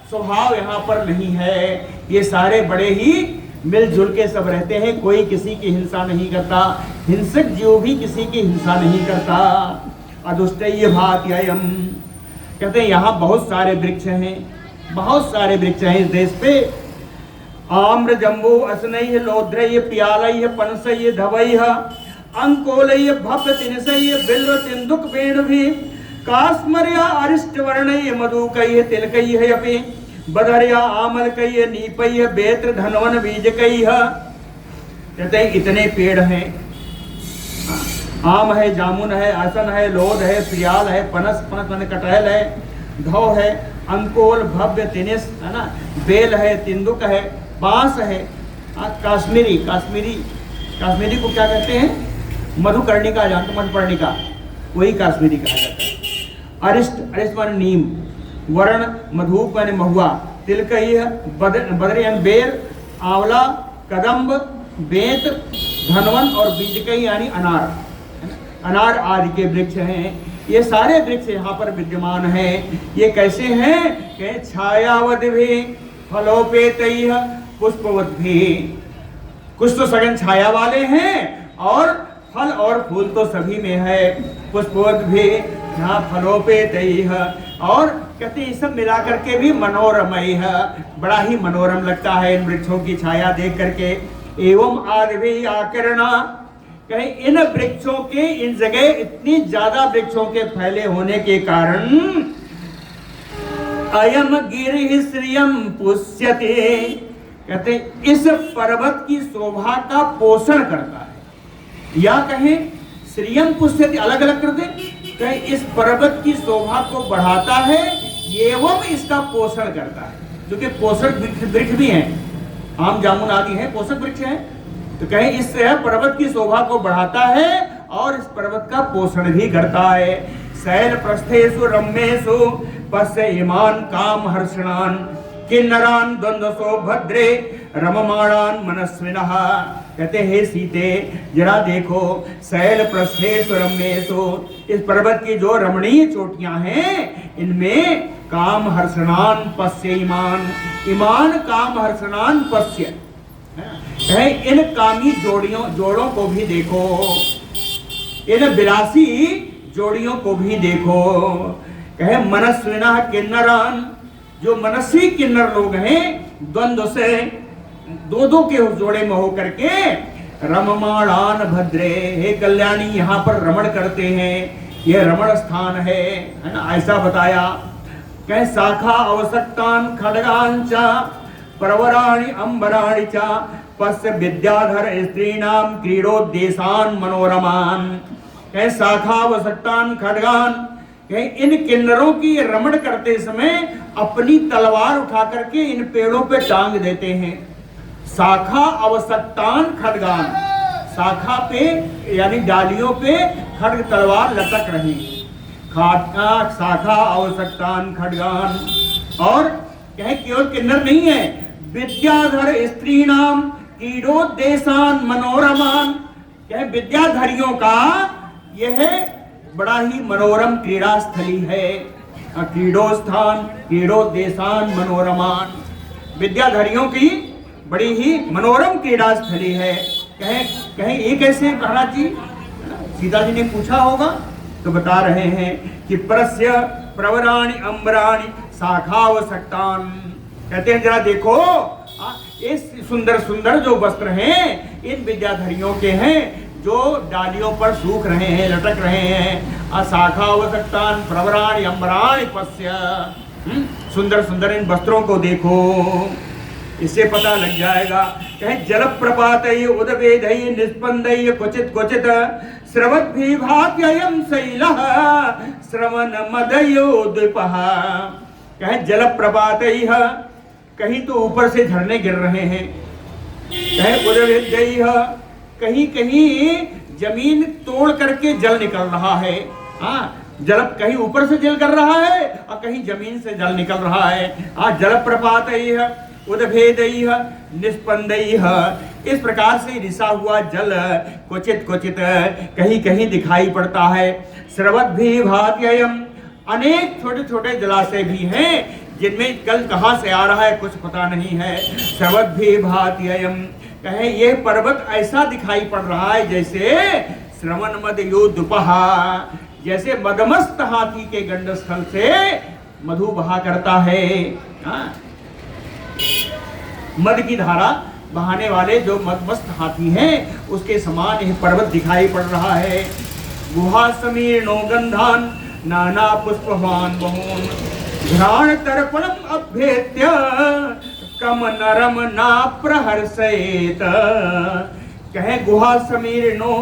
स्वभाव यहाँ पर नहीं है। ये सारे बड़े ही मिलजुल के सब रहते हैं, कोई किसी की हिंसा नहीं करता। हिंसक जीव भी किसी की हिंसा नहीं करता। अदुष्टैः भात्ययम्, कहते हैं यहाँ बहुत सारे वृक्ष हैं, बहुत सारे वृक्ष हैं इस देश पे। आम्र जम्बू असनैः लोध्रैः प्यालैः पनसैः धवैः अंकोलैः भव्य तिनसैः बिल्व तिन्दुक वेणुभिः कास्मर्या अरिष्ट वर्णैः मधुकैः तिलकैः अपि बदर्या आमलकैः नीपैः बेत्र धनवन बीजकैः। कहते हैं इतने पेड़ हैं, आम है, जामुन है, आसन है, लोध है, प्रियाल है, पनस, पनस माने कटहल है, धौ है, अंकोल, भव्य तिनिस, है ना, बेल है, तिंदुक है, बांस है, काश्मीरी, काश्मीरी को क्या कहते हैं? मधुकर्णिका, जानते? मधुपर्णिका, वही काश्मीरी कहा जाता है। अरिष्ट, अरिष्ट माने नीम, वर्ण, मधुप माने महुआ, तिलकैः बदर यानी बेर, आंवला, कदम्ब, बेत, धनवन और बीजकई यानी अनार, अनार आदि के वृक्ष हैं। ये सारे वृक्ष यहाँ पर विद्यमान हैं। ये कैसे हैं कि छायावत भी फलोपेतैः पुष्पवत भी, कुछ तो सघन छाया वाले हैं और फल और फूल तो सभी में है। पुष्पवत भी यहाँ फलोपेतैः, और कहते हैं सब मिला करके भी मनोरमय है, बड़ा ही मनोरम लगता है इन वृक्षों की छाया देख करके। एवं आदि आकरणा, कहीं इन वृक्षों के, इन जगह इतनी ज्यादा वृक्षों के फैले होने के कारण अयम गिरि श्रियम पुष्यते, कहते इस पर्वत की शोभा का पोषण करता है, या कहें श्रियम पुष्यते अलग अलग कर दे, कहें इस पर्वत की शोभा को बढ़ाता है एवं इसका पोषण करता है। क्योंकि पोषक वृक्ष भी हैं, आम जामुन आदि हैं, पोषक वृक्ष हैं, तो कहें इससे पर्वत की शोभा को बढ़ाता है और इस पर्वत का पोषण भी करता है। शैल प्रस्थेषु रम्येषु पश्य इमान काम हर्षणान किन्नरान द्वंद्वसो भद्रे रममाणान मनस्विनः, कहते हैं सीते जरा देखो, शैल प्रस्थेषु रम्येषु, इस पर्वत की जो रमणीय चोटियां हैं इनमें काम हर्षणान पश्य इमान, इमान काम हर्षणान पश्य है, इन कामी जोड़ों को भी देखो, इन विलासी जोड़ियों को भी देखो। कहे मनस्विना किन्नरान, जो मनस्वी किन्नर लोग हैं द्वंद्व से दो दो के जोड़े में होकर के रममाणान भद्रे, हे कल्याणी यहाँ पर रमण करते हैं, यह रमण स्थान है ना, ऐसा बताया। कहे शाखा अवसक्तान खड्गान च प्रवराणि अंबराणि च पश्य विद्याधर स्त्रीणाम क्रीडोद्देशान मनोरमान, कहे शाखावसक्तान खड्गान, कहे इन किन्नरों की रमण करते समय अपनी तलवार उठा करके इन पेड़ों पे टांग देते हैं। शाखा अवसक्तान खड्गान, शाखा पे यानी डालियों पे खड्ग तलवार लटक रही, शाखा अवसक्तान खड्गान, और कहे केवल किन्नर नहीं है, विद्याधर स्त्रीणाम क्रीडोद्देशान मनोरमान, कहे विद्याधरियों का यह बड़ा ही मनोरम क्रीड़ा स्थली है। क्रीडोस्थान क्रीडोद्देशान मनोरमान, विद्याधरियों की बड़ी ही मनोरम क्रीड़ा स्थली है। कहे ये कैसे महाराज जी, सीता जी ने पूछा होगा तो बता रहे हैं कि परस्य प्रवराणि अंबराणि शाखावसक्तान, कहते हैं जरा देखो इस सुंदर सुंदर जो वस्त्र हैं इन विद्याधरियों के हैं, जो डालियों पर सूख रहे हैं, लटक रहे हैं। शाखावसक्तान प्रवराणि अंबराणि पश्य, सुंदर सुंदर इन वस्त्रों को देखो, इससे पता लग जाएगा। कहे जल प्रपात उदवेद निस्पंद क्वचित क्वचित स्रवद्भि भात्ययं शैलः श्रवण मदयोद्विपः, कहे जल प्रपात, कहीं तो ऊपर से झरने गिर रहे हैं, कहे उदवेद, कहीं कहीं जमीन तोड़ करके जल निकल रहा है। हाँ, जल कहीं ऊपर से जल कर रहा है और कहीं जमीन से जल निकल रहा है। जल प्रपात उदभेद निस्पंद, इस प्रकार से रिसा हुआ जल क्वचित क्वचित कहीं कहीं दिखाई पड़ता है। स्रवत भी भात्ययम, अनेक छोटे छोटे जलाशय भी हैं जिनमें जल कहाँ से आ रहा है कुछ पता नहीं है। स्रवत भी भात्ययम, कहे ये पर्वत ऐसा दिखाई पड़ रहा है जैसे श्रवण मद योद्युपहा, जैसे मदमस्त हाथी के गंडस्थल से मधु बहा करता है। मद की धारा बहाने वाले जो मदमस्त हाथी हैं उसके समान यह पर्वत दिखाई पड़ रहा है। गुहा समीर नो गंधान नाना पुष्पवान बहून घ्राण तर्पणम अभ्येत्य कम नरम ना प्रहर्षेत, कहे गुहा समीर नो,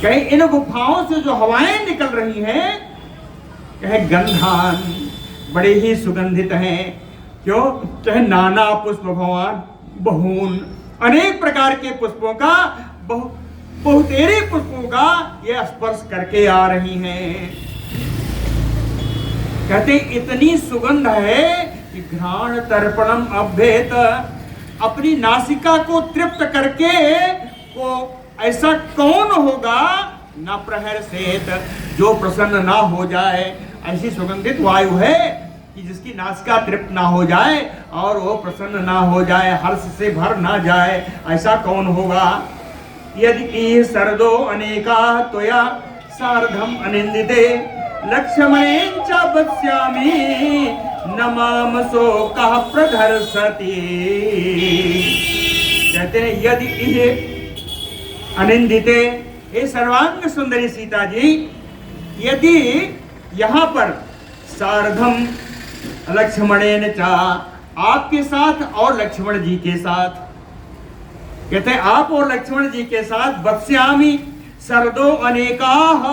कहे इन गुफाओं से जो हवाएं निकल रही हैं, कहे गंधान, बड़े ही सुगंधित हैं। क्यों? कहे नाना पुष्प भगवान बहून, अनेक प्रकार के पुष्पों का बहुतेरे पुष्पों का ये स्पर्श करके आ रही हैं। कहते इतनी सुगंध है कि घ्राण तर्पणम अभ्येत, अपनी नासिका को तृप्त करके वो ऐसा कौन होगा न प्रहर सेत, जो प्रसन्न ना हो जाए। ऐसी सुगंधित वायु है कि जिसकी नासिका तृप्त ना हो जाए और वो प्रसन्न ना हो जाए, हर्ष से भर ना जाए, ऐसा कौन होगा। यदि सरदो अनेका त्वया सार्धम अनिंदिते लक्ष्मणेन च वक्ष्यामि न माम शोकः प्रधर्षति। कहते हैं यदि ये अनिंदिते, हे सर्वांग सुंदरी सीता जी, यदि यहाँ पर सार्धम लक्ष्मणेन च, आपके साथ और लक्ष्मण जी के साथ, कहते हैं आप और लक्ष्मण जी के साथ वक्ष्यामि सरदो अनेकाः,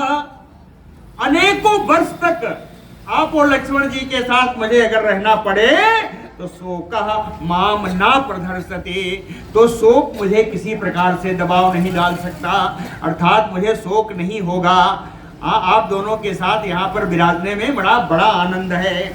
अनेकों वर्ष तक आप और लक्ष्मण जी के साथ मुझे अगर रहना पड़े तो शोकः माम ना प्रधर्षते, तो शोक मुझे किसी प्रकार से दबाव नहीं डाल सकता, अर्थात मुझे शोक नहीं होगा। आप दोनों के साथ यहाँ पर विराजने में बड़ा बड़ा आनंद है।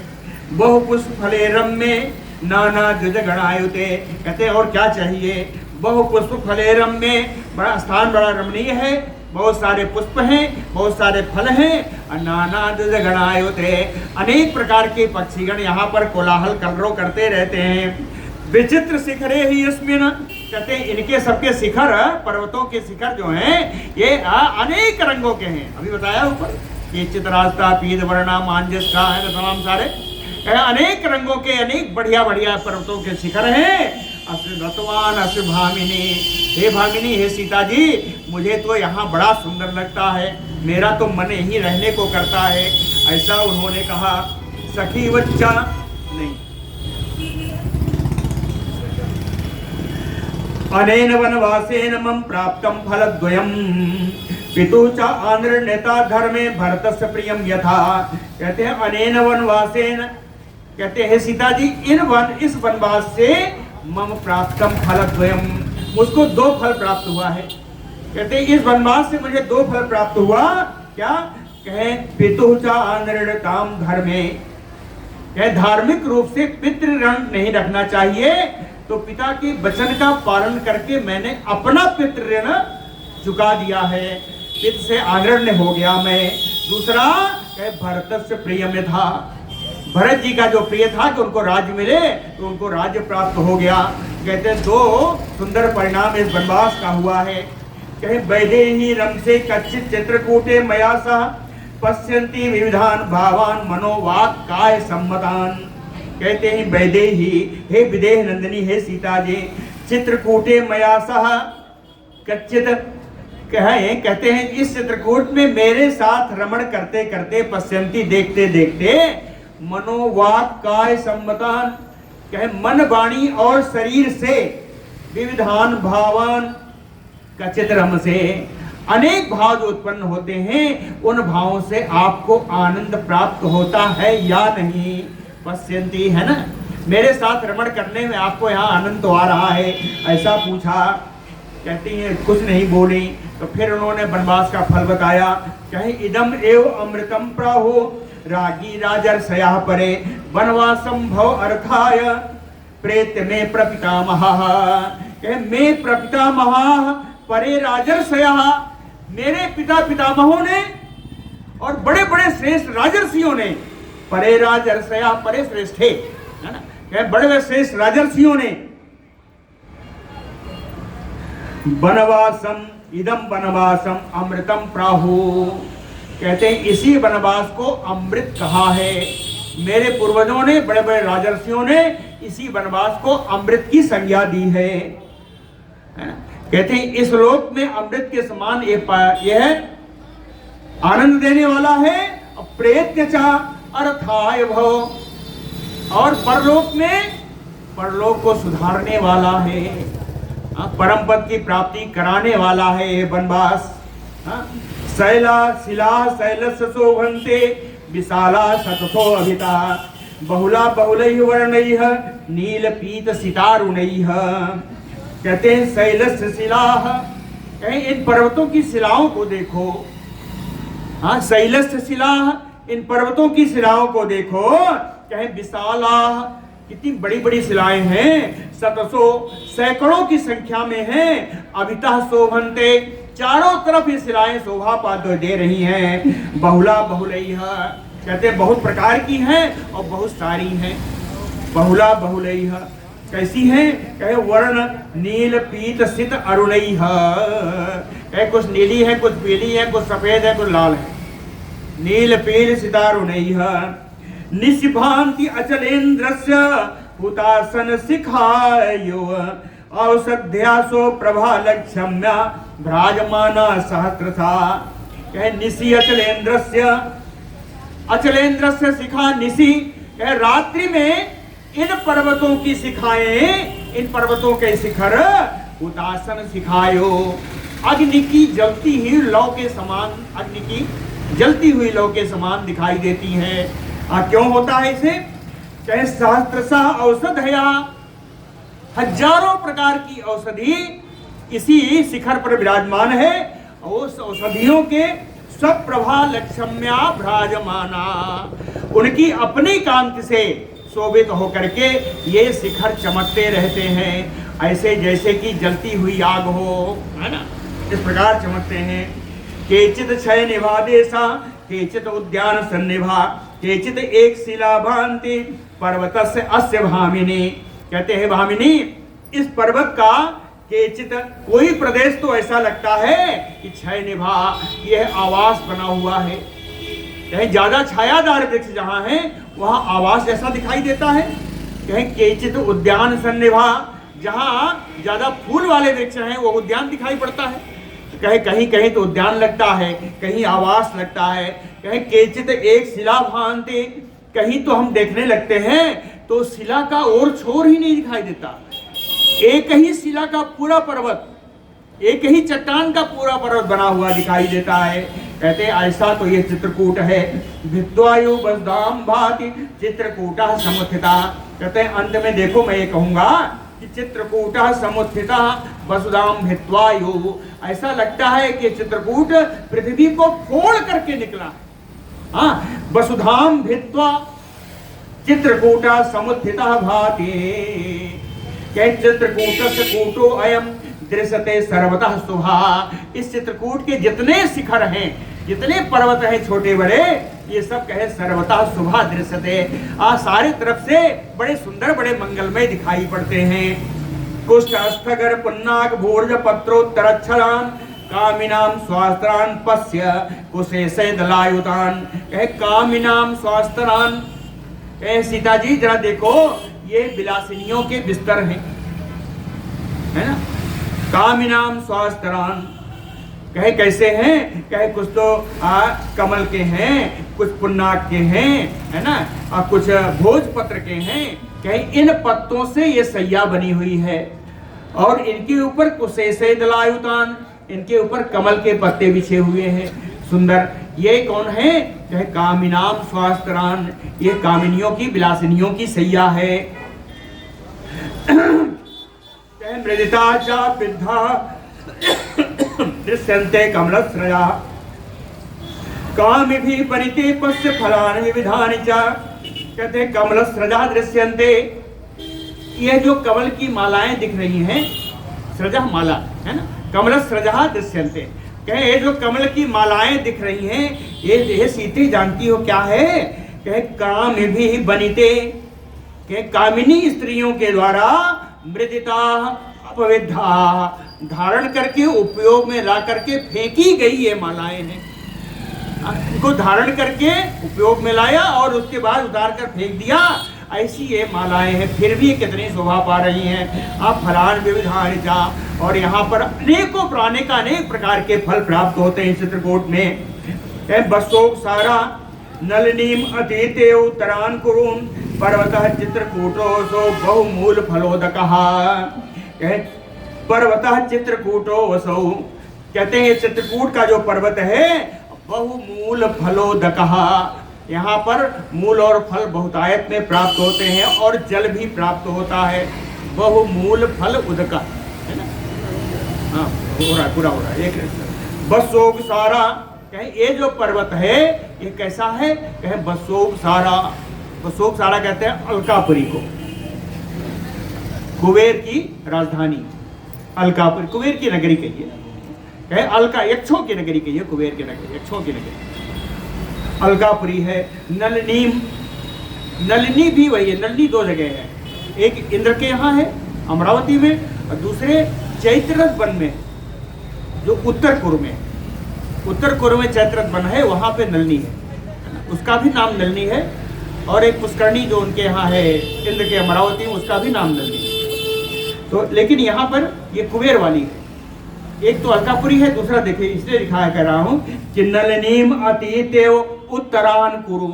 बहु पुष्प फले रम्ये नाना द्विज गणायुते, कहते और क्या चाहिए। बहु पुष्प फले रम्ये, बड़ा स्थान बड़ा रमणीय है, बहुत सारे पुष्प हैं, बहुत सारे फल हैं, और नाना द्विज गणायुते, अनेक प्रकार के पक्षीगण यहाँ पर कोलाहल कलरव करते रहते हैं। विचित्र शिखरे ही इसमें, कहते हैं इनके सबके शिखर, पर्वतों के शिखर जो हैं ये अनेक रंगों के हैं। अभी बताया ऊपर ये चित्रास्ता पीत वर्णा मांजस्का है, तमाम सारे अनेक रंगों के अनेक बढ़िया बढ़िया पर्वतों के शिखर हैं। रतवान अश्व भामिनी, हे भामिनी, हे सीता जी, मुझे तो यहाँ बड़ा सुंदर लगता है, मेरा तो मन यहीं रहने को करता है, ऐसा उन्होंने कहा। सखी बच्चा नहीं, अनेन वनवासेन मम प्राप्तम फलद्वयम पितु च आनृण्यता धर्मे भरतस्य प्रियम यथा। कहते हैं अनेन वनवासेन, कहते हैं सीता जी इस वनवास से मम प्राप्तम फलद्वयम, मुझको दो फल प्राप्त हुआ है। कहते हैं इस वनवास से मुझे दो फल प्राप्त हुआ। क्या कहे, पितु च आनृण्यताम धर्मे, कहे धार्मिक रूप से पितृ ऋण नहीं रखना चाहिए, तो पिता के वचन का पालन करके मैंने अपना पितृ ऋण चुका दिया है, पिता से आग्रण्य हो गया मैं। दूसरा कहे भरत से प्रिय में था, भरत जी का जो प्रिय था कि उनको राज्य मिले, तो उनको राज्य प्राप्त हो गया। कहते हैं दो सुंदर परिणाम इस वनवास का हुआ है। कहे वैदेही रम से कच्चित चित्रकूटे मया सह पश्यन्ति विविधान भावान मनोवाक काय सम्मतान। कहते हैं वैदेही, हे विदेह नंदिनी, हे सीता जी, चित्रकूटे मया सह कच्चित, कहते हैं इस चित्रकूट में मेरे साथ रमण करते करते, पश्यन्ति देखते देखते, मनोवाक काय सम्मतान, कहे मन वाणी और शरीर से, विविधान भावान, कचित रम से, अनेक भाव जो उत्पन्न होते हैं उन भावों से आपको आनंद प्राप्त होता है या नहीं। पश्यन्ति है ना, मेरे साथ रमण करने में आपको यहाँ आनंद तो आ रहा है, ऐसा पूछा। कहती हैं कुछ नहीं बोली। तो फिर उन्होंने वनवास का फल बताया। कहे इदम एव अमृतम प्राहो रागी राजर्षया परे वनवासम भव अर्थाय प्रेत्य में प्रपितामहः। कहे मैं प्रपितामहः परे राजर्षया, मेरे पिता पितामहों ने और बड़े बड़े श्रेष्ठ राजर्षियों ने, परे राजर्षया, परे श्रेष्ठ है ना, कहे बड़े बड़े श्रेष्ठ राजर्षियों ने वनवासम इदम वनवासम अमृतम प्राहु, कहते हैं इसी वनवास को अमृत कहा है। मेरे पूर्वजों ने, बड़े बड़े राजर्षियों ने इसी वनवास को अमृत की संज्ञा दी है ना? कहते हैं इस लोक में अमृत के समान ये है, आनंद देने वाला है। प्रेत्य चा अर्थाय भव, और परलोक में, परलोक को सुधारने वाला है, परम पद की प्राप्ति कराने वाला है ये वनवास। शैला शिला शैलस्य शोभन्ते विशाला शतथो अभिता बहुला बहुलैः वर्णैः नील पीत सितारुणैः। कहते हैं शैलस्य शिलाः, कहीं इन पर्वतों की शिलाओं को देखो। हाँ, शैलस्य शिलाः, इन पर्वतों की शिलाओं को देखो। कहीं विशाला, कितनी बड़ी बड़ी शिलाएं हैं। शतसो सैकड़ों की संख्या में हैं, अभितः शोभन्ते चारों तरफ ये शिलाएं शोभा पाद दे रही हैं। बहुला बहुलैः कहते बहुत प्रकार की हैं और बहुत सारी हैं। बहुला बहुलैः कैसी हैं? कहे वर्ण नील पीत सित अरुणैः, कहे कुछ नीली है, कुछ पीली है, कुछ सफेद है, कुछ लाल है। नील पील सितारुणैः निशिभान्ति अचलेन्द्रस्य हुतासन शिखायो औषध्यासो प्रभा लक्ष्म्या भ्राजमाना सहस्रसा। कहे निशि अचलेन्द्रस्य शिखा निशि, कहे रात्रि में इन पर्वतों की शिखाएं, इन पर्वतों के शिखर हुतासन शिखायो अग्नि की जलती हुई लौ के समान, अग्नि की जलती हुई लौ के समान दिखाई देती है। क्यों होता है इसे? कहे सहस्रसा औषधया, हजारों प्रकार की औषधि इसी शिखर पर विराजमान है। उस औषधियों के सब प्रभा लक्ष्म्या भ्राजमाना, उनकी अपनी कांति से शोभित होकर के ये शिखर चमकते रहते हैं, ऐसे जैसे कि जलती हुई आग हो, है ना, इस प्रकार चमकते हैं। केचित क्षय निभा देशा केचित उद्यान सन्निभा केचित एक शिला भांति पर्वतस्य अस्य भामिनी। कहते हैं भामिनी, इस पर्वत का केचित कोई प्रदेश तो ऐसा लगता है कि क्षय निभा, यह आवास बना हुआ है। कहीं ज्यादा छायादार वृक्ष जहां है वहां आवास जैसा दिखाई देता है। कहीं केचित उद्यान सन्निभा, जहां ज्यादा फूल वाले वृक्ष हैं वो उद्यान दिखाई पड़ता है। कहीं कहीं कहीं तो उद्यान लगता है, कहीं आवास लगता है। कहीं केचित एक शिला भांति, कहीं तो हम देखने लगते हैं तो शिला का और छोर ही नहीं दिखाई देता, एक ही शिला का पूरा पर्वत, एक ही चट्टान का पूरा पर्वत बना हुआ दिखाई देता है। कहते हैं ऐसा तो ये चित्रकूट है। भित्वायु बसदाम भाति चित्रकूटा समुत्थिता। कहते हैं अंत में देखो मैं ये कहूंगा कि चित्रकूटा समुत्थिता वसुधाम भित्वायु, ऐसा लगता है कि चित्रकूट पृथ्वी को फोड़ करके निकला। हाँ, वसुधाम भित्वा चित्रकूटा समुत्थिता भाति। क्या चित्रकूटस्य कूटो अयम दृश्यते सर्वतः शुभा। इस चित्रकूट के जितने शिखर हैं, जितने पर्वत हैं छोटे बड़े, ये सब कहे सर्वतः शुभा दृश्यते, सारे तरफ से बड़े सुंदर बड़े मंगलमय दिखाई पड़ते हैं। कुष्ठ अस्थगर पुन्नाक भोर्ज पत्रोत्तरच्छलान कामिनाम स्वास्त्रान पश्य कुशेषे दलायुतान। कहे कामिनाम स्वास्त्रान, कहे सीता जी जरा देखो ये विलासिनियों के बिस्तर हैं, है ना। कामिनाम स्वास्त्रान, कहे कैसे हैं? कहे कुछ तो कमल के हैं, कुछ पुन्नाक के हैं, है ना, और कुछ भोजपत्र के हैं। कहे इन पत्तों से ये सैया बनी हुई है और इनके ऊपर कुशेषे दलायुतान, इनके ऊपर कमल के पत्ते बिछे हुए हैं सुंदर। ये कौन है? कहे कामिनाम स्वास्त्रान, ये कामिनियों की विलासिनियों की सैया है। मृदिता च विद्धा दृश्यन्ते कमलश्रया कामिभिः परिते पश्य फलानि विविधानि च। कहते हैं कमलश्रजा दृश्यन्ते, ये जो कमल की मालाएं दिख रही हैं, सृजा माला है ना, कमलश्रजा दृश्यन्ते। कहे ये जो कमल की मालाएं दिख रही हैं, ये सीते जानती हो क्या है? कहे कामिभिः बनिते, के कामिनी स्त्रियों के द्वारा मृदिता अपविद्धा, धारण करके उपयोग में ला करके फेंकी गई ये मालाएं हैं। इनको धारण करके उपयोग में लाया और उसके बाद उतार कर फेंक दिया, ऐसी ये मालाएं हैं, फिर भी कितनी शोभा पा रही हैं। आप फलान विविधानि चा, और यहाँ पर अनेकों प्राणी का अनेक प्रकार के फल प्राप्त होते हैं चित्रकूट में। बसोक सारा नलनीम अतीते उत्तरान कुरुन पर्वतः चित्रकूटो सो बहुमूल फलोदकः। पर्वतः चित्रकूटो वसौ, कहते हैं चित्रकूट का जो पर्वत है बहुमूल फलोदकः, यहाँ पर मूल और फल बहुतायत में प्राप्त होते हैं और जल भी प्राप्त होता है। बहुमूल फल उदक, है ना। हाँ, हो रहा है, पूरा हो रहा है। एक बसोक सारा, कहे ये जो पर्वत है ये कैसा है? कहे बसोक सारा, बसोक सारा कहते हैं अलकापुरी को। कुबेर की राजधानी अलकापुरी, कुबेर की नगरी कहिए, कहे अलका, यक्षों की नगरी कहिए, कुबेर की नगरी, यक्षों की नगरी अलकापुरी है। नलिनी, नलिनी भी वही है, नलिनी दो जगह है, एक इंद्र के यहाँ है अमरावती में, और दूसरे चैत्ररथ वन में, जो उत्तर पूर्व में, उत्तर पूर्व में चैत्ररथ वन है, वहाँ पे नलिनी है, उसका भी नाम नलिनी है। और एक पुष्करणी जो उनके यहाँ है इंद्र के अमरावती में, उसका भी नाम नलिनी है। तो लेकिन यहाँ पर ये कुबेर वाली है, एक तो अलकापुरी है, दूसरा देखिए इसलिए दिखाया कर रहा हूँ कि नलिनीम अतीते उत्तरान कुरु,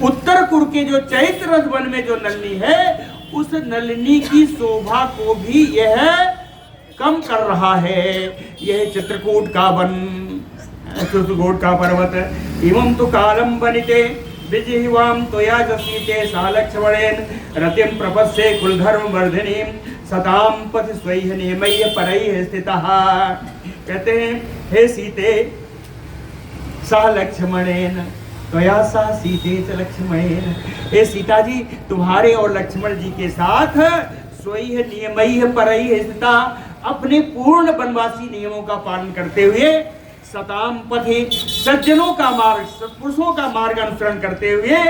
उत्तर कुरु के जो चैत्ररथ वन में जो नलिनी है, उस नलिनी की शोभा को भी यह कम कर रहा है। यह चित्रकूट का वन, चित्रकूट का पर्वत। इमं तो कालम बनिते विजिह्वाम त्वया जसीते सालक्ष्मणेन रतिम प्रपस्ये कुलधर्म वर्धिनीम सताम पथ स्वैह नियमैः परैः स्थितः। कहते हैं हे सीते सा लक्ष्मणेन त्वया सा सीते च लक्ष्मणेन, हे सीता जी तुम्हारे और लक्ष्मण जी के साथ स्वैह नियमैः परैः स्थिता, अपने पूर्ण वनवासी नियमों का पालन करते हुए सताम पथि सज्जनों का मार्ग, सत्पुरुषों का मार्ग अनुसरण करते हुए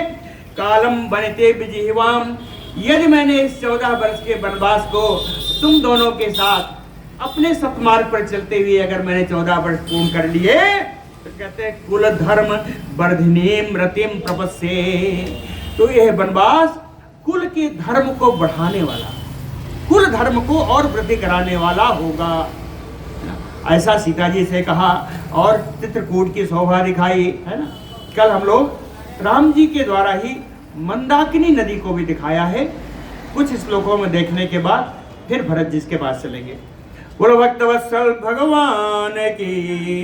कालम बनते विजिह्वाम, यदि मैंने इस 14 वर्ष के वनवास को तुम दोनों के साथ अपने सतमार्ग पर चलते हुए अगर मैंने 14 वर्ष पूर्ण कर लिए, तो कहते हैं कुल धर्म वर्धिनीम रतिम प्रपस्ये, तो यह वनवास कुल के धर्म को बढ़ाने वाला, कुल धर्म को और वृद्धि कराने वाला होगा, ऐसा सीता जी से कहा। और चित्रकूट की शोभा दिखाई, है ना। कल हम लोग राम जी के द्वारा ही मंदाकिनी नदी को भी दिखाया है, कुछ श्लोकों में देखने के बाद फिर भरत जी के पास चलेंगे। बोलो भक्तवत्सल भगवान की।